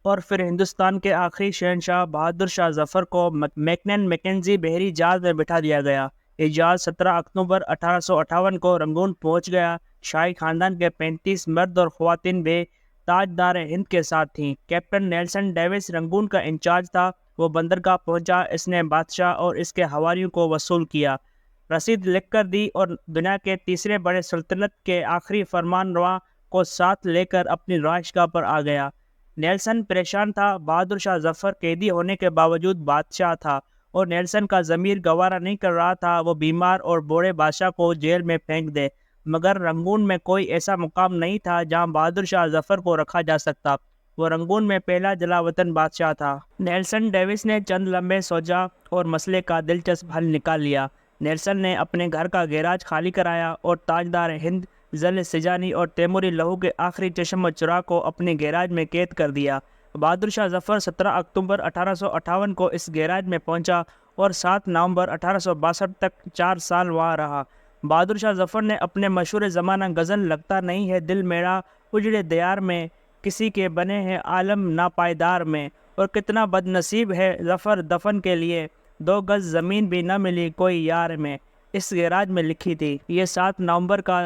اور پھر ہندوستان کے آخری شہنشاہ بہادر شاہ ظفر کو میکنن میکنزی بحری جہاز میں بٹھا دیا گیا۔ یہ جہاز 17 اکتوبر 1858 کو رنگون پہنچ گیا۔ شاہی خاندان کے 35 مرد اور خواتین بھی تاجدار ہند کے ساتھ تھیں۔ کیپٹن نیلسن ڈیوس رنگون کا انچارج تھا۔ وہ بندرگاہ پہنچا، اس نے بادشاہ اور اس کے حواریوں کو وصول کیا، رسید لکھ کر دی اور دنیا کے تیسرے بڑے سلطنت کے آخری فرمان رواں کو ساتھ لے کر اپنی رہائش گاہ پر آ گیا۔ نیلسن پریشان تھا۔ بہادر شاہ ظفر قیدی ہونے کے باوجود بادشاہ تھا اور نیلسن کا ضمیر گوارا نہیں کر رہا تھا وہ بیمار اور بوڑھے بادشاہ کو جیل میں پھینک دے، مگر رنگون میں کوئی ایسا مقام نہیں تھا جہاں بہادر شاہ ظفر کو رکھا جا سکتا۔ وہ رنگون میں پہلا جلا وطن بادشاہ تھا۔ نیلسن ڈیوس نے چند لمحے سوچا اور مسئلے کا دلچسپ حل نکال لیا۔ نیلسن نے اپنے گھر کا گیراج خالی کرایا اور تاجدار ہند، ضلع سجانی اور تیموری لہو کے آخری چشم و چراغ کو اپنے گیراج میں قید کر دیا۔ بہادر شاہ ظفر 17 اکتوبر 1858 کو اس گیراج میں پہنچا اور 7 نومبر 1862 تک 4 سال وہاں رہا۔ بہادر شاہ ظفر نے اپنے مشہور زمانہ غزل لگتا نہیں ہے دل میرا اجڑے دیار میں، کسی کے بنے ہیں عالم ناپائیدار میں، اور کتنا بد نصیب ہے ظفر دفن کے لیے، 2 گز زمین بھی نہ ملی کوئی یار میں، اس گیراج میں لکھی تھی۔ یہ 7 نومبر کا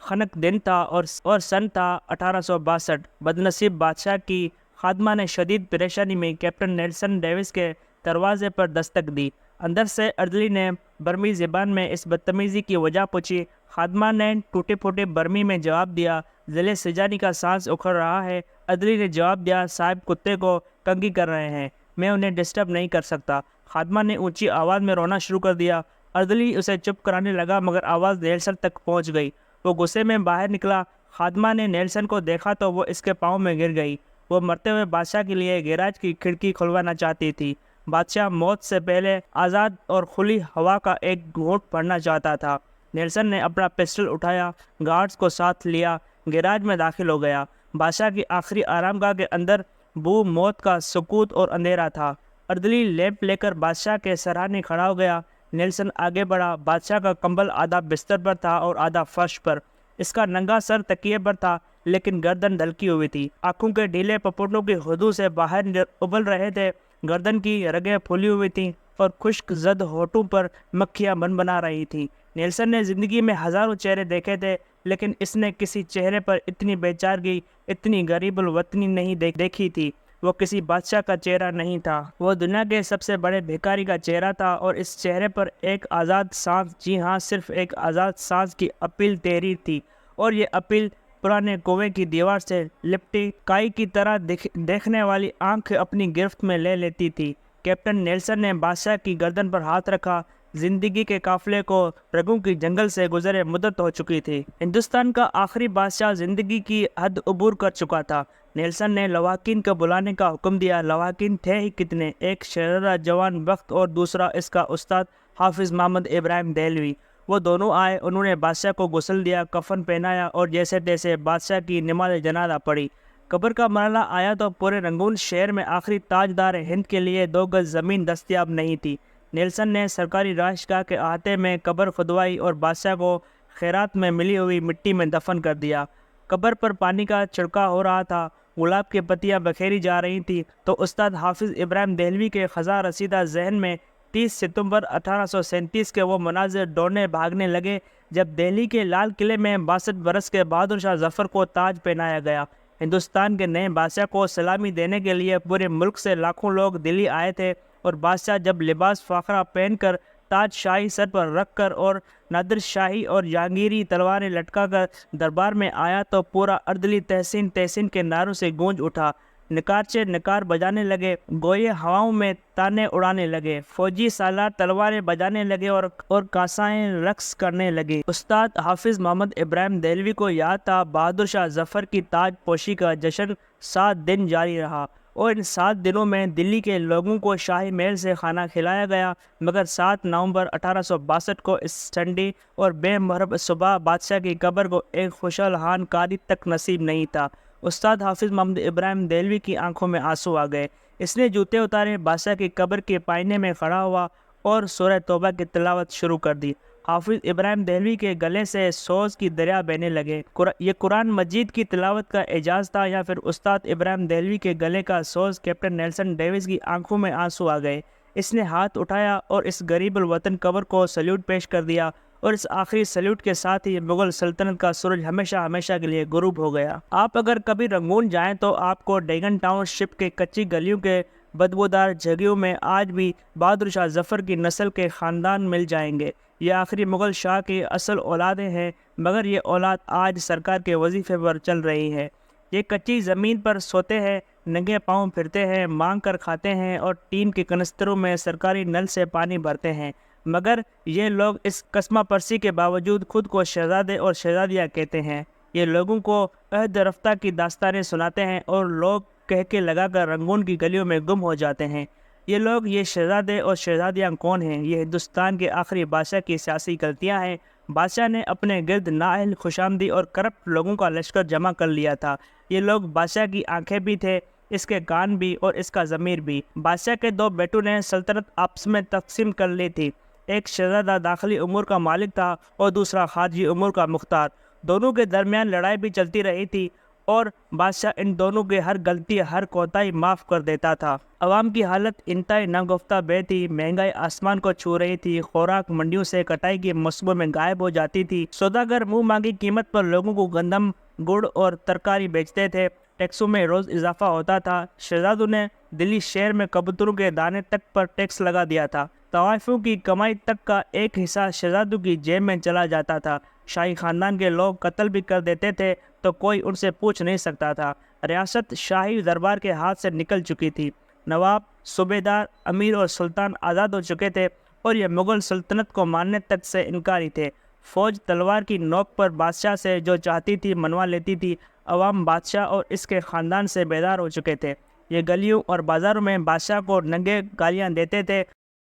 خنک دن تھا اور سن تھا 1862۔ بدنصیب بادشاہ کی خادمہ نے شدید پریشانی میں کیپٹن نیلسن ڈیوس کے دروازے پر دستک دی۔ اندر سے اردلی نے برمی زبان میں اس بدتمیزی کی وجہ پوچھی۔ خادمہ نے ٹوٹے پھوٹے برمی میں جواب دیا، ضلع سجانی کا سانس اکھڑ رہا ہے۔ اردلی نے جواب دیا، صاحب کتے کو کنگھی کر رہے ہیں، میں انہیں ڈسٹرب نہیں کر سکتا۔ خادمہ نے اونچی آواز میں رونا شروع کر دیا۔ اردلی اسے چپ کرانے لگا مگر آواز نیلسن تک پہنچ گئی۔ وہ غصے میں باہر نکلا۔ خادمہ نے نیلسن کو دیکھا تو وہ اس کے پاؤں میں گر گئی۔ وہ مرتے ہوئے بادشاہ کے لیے گیراج کی کھڑکی کھلوانا چاہتی تھی۔ بادشاہ موت سے پہلے آزاد اور کھلی ہوا کا ایک گھونٹ بھرنا چاہتا تھا۔ نیلسن نے اپنا پسٹل اٹھایا، گارڈز کو ساتھ لیا، گیراج میں داخل ہو گیا۔ بادشاہ کی آخری آرام گاہ کے اندر بو موت کا سکوت اور اندھیرا تھا۔ اردلی لیمپ لے کر بادشاہ کے سراہنے کھڑا ہو گیا۔ نیلسن آگے بڑھا۔ بادشاہ کا کمبل آدھا بستر پر تھا اور آدھا فرش پر۔ اس کا ننگا سر تکیے پر تھا لیکن گردن ڈھلکی ہوئی تھی۔ آنکھوں کے ڈھیلے پپڑوں کی حدوں سے باہر ابل رہے تھے۔ گردن کی رگیں پھولی ہوئی تھیں اور خشک زد ہونٹوں پر مکھیاں بنا رہی تھیں۔ نیلسن نے زندگی میں ہزاروں چہرے دیکھے تھے لیکن اس نے کسی چہرے پر اتنی بے چارگی، اتنی غریب الوطنی نہیں دیکھی تھی۔ وہ کسی بادشاہ کا چہرہ نہیں تھا، وہ دنیا کے سب سے بڑے بھیکاری کا چہرہ تھا، اور اس چہرے پر ایک آزاد سانس، جی ہاں صرف ایک آزاد سانس کی اپیل تحریر تھی، اور یہ اپیل پرانے کنویں کی دیوار سے لپٹی کائی کی طرح دیکھنے والی آنکھ اپنی گرفت میں لے لیتی تھی۔ کیپٹن نیلسن نے بادشاہ کی گردن پر ہاتھ رکھا۔ زندگی کے قافلے کو رگوں کی جنگل سے گزرے مدت ہو چکی تھی۔ ہندوستان کا آخری بادشاہ زندگی کی حد عبور کر چکا تھا۔ نیلسن نے لواحقین کو بلانے کا حکم دیا۔ لواحقین تھے ہی کتنے، ایک شرارہ جوان بخت اور دوسرا اس کا استاد حافظ محمد ابراہیم دہلوی۔ وہ دونوں آئے، انہوں نے بادشاہ کو غسل دیا، کفن پہنایا اور جیسے تیسے بادشاہ کی نماز جنازہ پڑھی۔ قبر کا مرحلہ آیا تو پورے رنگون شہر میں آخری تاجدار ہند کے لیے 2 گز زمین دستیاب نہیں تھی۔ نیلسن نے سرکاری رہائش گاہ کے احاطے میں قبر کھدوائی اور بادشاہ کو خیرات میں ملی ہوئی مٹی میں دفن کر دیا۔ قبر پر پانی کا چھڑکاؤ ہو رہا تھا، گلاب کی پتیاں بکھیری جا رہی تھیں تو استاد حافظ ابراہیم دہلوی کے خزاں رسیدہ ذہن میں 30 ستمبر 1837 کے وہ مناظر دوڑنے بھاگنے لگے جب دہلی کے لال قلعے میں 62 برس کے بہادر شاہ ظفر کو تاج پہنایا گیا۔ ہندوستان کے نئے بادشاہ کو سلامی دینے کے لیے پورے ملک سے لاکھوں لوگ دلی آئے تھے، اور بادشاہ جب لباس فاخرہ پہن کر، تاج شاہی سر پر رکھ کر اور نادر شاہی اور جہانگیری تلواریں لٹکا کر دربار میں آیا تو پورا اردلی تحسین تحسین کے نعروں سے گونج اٹھا۔ نکارچے نکار بجانے لگے، گوئے ہواؤں میں تانے اڑانے لگے، فوجی سالار تلواریں بجانے لگے اور کاسائیں رقص کرنے لگے۔ استاد حافظ محمد ابراہیم دہلوی کو یاد تھا بہادر شاہ ظفر کی تاج پوشی کا جشن 7 دن جاری رہا، اور ان 7 دنوں میں دلی کے لوگوں کو شاہی محل سے کھانا کھلایا گیا، مگر 7 نومبر 1862 کو اس ٹھنڈی اور بے محرم صبح بادشاہ کی قبر کو ایک خوشحال کاری تک نصیب نہیں تھا۔ استاد حافظ محمد ابراہیم دہلوی کی آنکھوں میں آنسو آ گئے۔ اس نے جوتے اتارے، بادشاہ کی قبر کے پائینے میں کھڑا ہوا اور سورہ توبہ کی تلاوت شروع کر دی۔ حافظ ابراہیم دہلوی کے گلے سے سوز کی دریا بہنے لگے۔ یہ قرآن مجید کی تلاوت کا اعجاز تھا یا پھر استاد ابراہیم دہلوی کے گلے کا سوز؟ کیپٹن نیلسن ڈیوس کی آنکھوں میں آنسو آ گئے۔ اس نے ہاتھ اٹھایا اور اس غریب الوطن قبر کو سلیوٹ پیش کر دیا، اور اس آخری سلیوٹ کے ساتھ ہی مغل سلطنت کا سورج ہمیشہ ہمیشہ کے لیے غروب ہو گیا۔ آپ اگر کبھی رنگون جائیں تو آپ کو ڈیگن ٹاؤن شپ کے کچی گلیوں کے بدبودار جھگیوں میں آج بھی بہادر شاہ ظفر کی نسل کے خاندان مل جائیں گے۔ یہ آخری مغل شاہ کی اصل اولادیں ہیں، مگر یہ اولاد آج سرکار کے وظیفے پر چل رہی ہے۔ یہ کچی زمین پر سوتے ہیں، ننگے پاؤں پھرتے ہیں، مانگ کر کھاتے ہیں اور ٹین کے کنستروں میں سرکاری نل سے پانی بھرتے ہیں، مگر یہ لوگ اس قسمہ پرسی کے باوجود خود کو شہزادے اور شہزادیاں کہتے ہیں۔ یہ لوگوں کو عہد رفتہ کی داستانیں سناتے ہیں اور لوگ کہہ کے لگا کر رنگون کی گلیوں میں گم ہو جاتے ہیں۔ یہ لوگ، یہ شہزادے اور شہزادیاں کون ہیں؟ یہ ہندوستان کے آخری بادشاہ کی سیاسی غلطیاں ہیں۔ بادشاہ نے اپنے گرد نااہل، خوشامدی اور کرپٹ لوگوں کا لشکر جمع کر لیا تھا۔ یہ لوگ بادشاہ کی آنکھیں بھی تھے، اس کے کان بھی اور اس کا ضمیر بھی۔ بادشاہ کے دو بیٹوں نے سلطنت آپس میں تقسیم کر لی تھی۔ ایک شہزادہ داخلی امور کا مالک تھا اور دوسرا خارجی امور کا مختار۔ دونوں کے درمیان لڑائی بھی چلتی رہی تھی اور بادشاہ ان دونوں کی ہر غلطی، ہر کوتاہی معاف کر دیتا تھا۔ عوام کی حالت انتہائی ناگفتہ بے تھی۔ مہنگائی آسمان کو چھو رہی تھی، خوراک منڈیوں سے کٹائی کے منصوبوں میں غائب ہو جاتی تھی، سوداگر منہ مانگی قیمت پر لوگوں کو گندم، گڑ اور ترکاری بیچتے تھے، ٹیکسوں میں روز اضافہ ہوتا تھا۔ شہزادوں نے دلی شہر میں کبوتروں کے دانے تک پر ٹیکس لگا دیا تھا۔ طوائفوں کی کمائی تک کا ایک حصہ شہزادوں کی جیب میں چلا جاتا تھا۔ شاہی خاندان کے لوگ قتل بھی کر دیتے تھے تو کوئی ان سے پوچھ نہیں سکتا تھا۔ ریاست شاہی دربار کے ہاتھ سے نکل چکی تھی۔ نواب، صوبیدار، امیر اور سلطان آزاد ہو چکے تھے اور یہ مغل سلطنت کو ماننے تک سے انکاری تھے۔ فوج تلوار کی نوک پر بادشاہ سے جو چاہتی تھی منوا لیتی تھی۔ عوام بادشاہ اور اس کے خاندان سے بیدار ہو چکے تھے۔ یہ گلیوں اور بازاروں میں بادشاہ کو ننگے گالیاں دیتے تھے،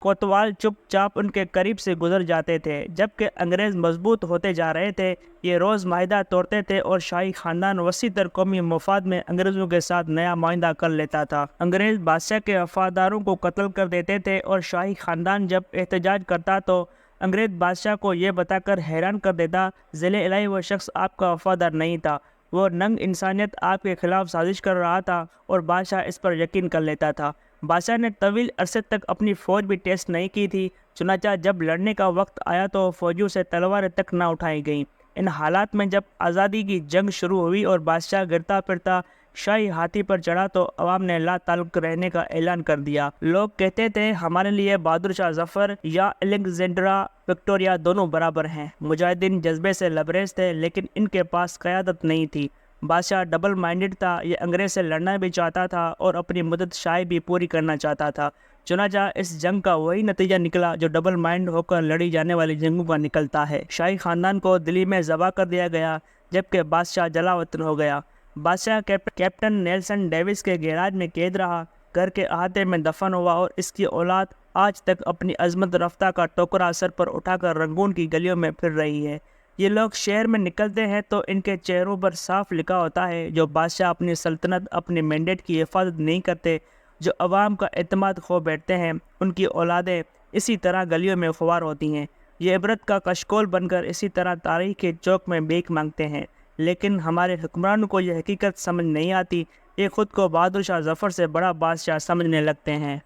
کوتوال چپ چاپ ان کے قریب سے گزر جاتے تھے۔ جبکہ انگریز مضبوط ہوتے جا رہے تھے، یہ روز معاہدہ توڑتے تھے اور شاہی خاندان وسیع تر قومی مفاد میں انگریزوں کے ساتھ نیا معاہدہ کر لیتا تھا۔ انگریز بادشاہ کے وفاداروں کو قتل کر دیتے تھے اور شاہی خاندان جب احتجاج کرتا تو انگریز بادشاہ کو یہ بتا کر حیران کر دیتا، ذیل الہی وہ شخص آپ کا وفادار نہیں تھا، وہ ننگ انسانیت آپ کے خلاف سازش کر رہا تھا، اور بادشاہ اس پر یقین کر لیتا تھا۔ بادشاہ نے طویل عرصے تک اپنی فوج بھی ٹیسٹ نہیں کی تھی، چنانچہ جب لڑنے کا وقت آیا تو فوجیوں سے تلواریں تک نہ اٹھائی گئیں۔ ان حالات میں جب آزادی کی جنگ شروع ہوئی اور بادشاہ گرتا پھرتا شاہی ہاتھی پر چڑھا تو عوام نے لا تعلق رہنے کا اعلان کر دیا۔ لوگ کہتے تھے ہمارے لیے بہادر شاہ ظفر یا الیگزینڈرا وکٹوریہ دونوں برابر ہیں۔ مجاہدین جذبے سے لبریز تھے لیکن ان کے پاس قیادت نہیں تھی۔ بادشاہ ڈبل مائنڈڈ تھا، یہ انگریز سے لڑنا بھی چاہتا تھا اور اپنی مدت شاہی بھی پوری کرنا چاہتا تھا۔ چنانچہ اس جنگ کا وہی نتیجہ نکلا جو ڈبل مائنڈ ہو کر لڑی جانے والی جنگوں کا نکلتا ہے۔ شاہی خاندان کو دلی میں ذبح کر دیا گیا جبکہ بادشاہ جلا وطن ہو گیا۔ بادشاہ کیپٹن نیلسن ڈیوس کے گیراج میں قید رہا، گھر کے احاطے میں دفن ہوا اور اس کی اولاد آج تک اپنی عظمت رفتہ کا ٹوکرا سر پر اٹھا کر رنگون کی گلیوں میں پھر رہی ہے۔ یہ لوگ شہر میں نکلتے ہیں تو ان کے چہروں پر صاف لکھا ہوتا ہے، جو بادشاہ اپنی سلطنت، اپنے مینڈیٹ کی حفاظت نہیں کرتے، جو عوام کا اعتماد کھو بیٹھتے ہیں، ان کی اولادیں اسی طرح گلیوں میں خوار ہوتی ہیں۔ یہ عبرت کا کشکول بن کر اسی طرح تاریخ کے چوک میں بھیک مانگتے ہیں، لیکن ہمارے حکمرانوں کو یہ حقیقت سمجھ نہیں آتی، یہ خود کو بہادر شاہ ظفر سے بڑا بادشاہ سمجھنے لگتے ہیں۔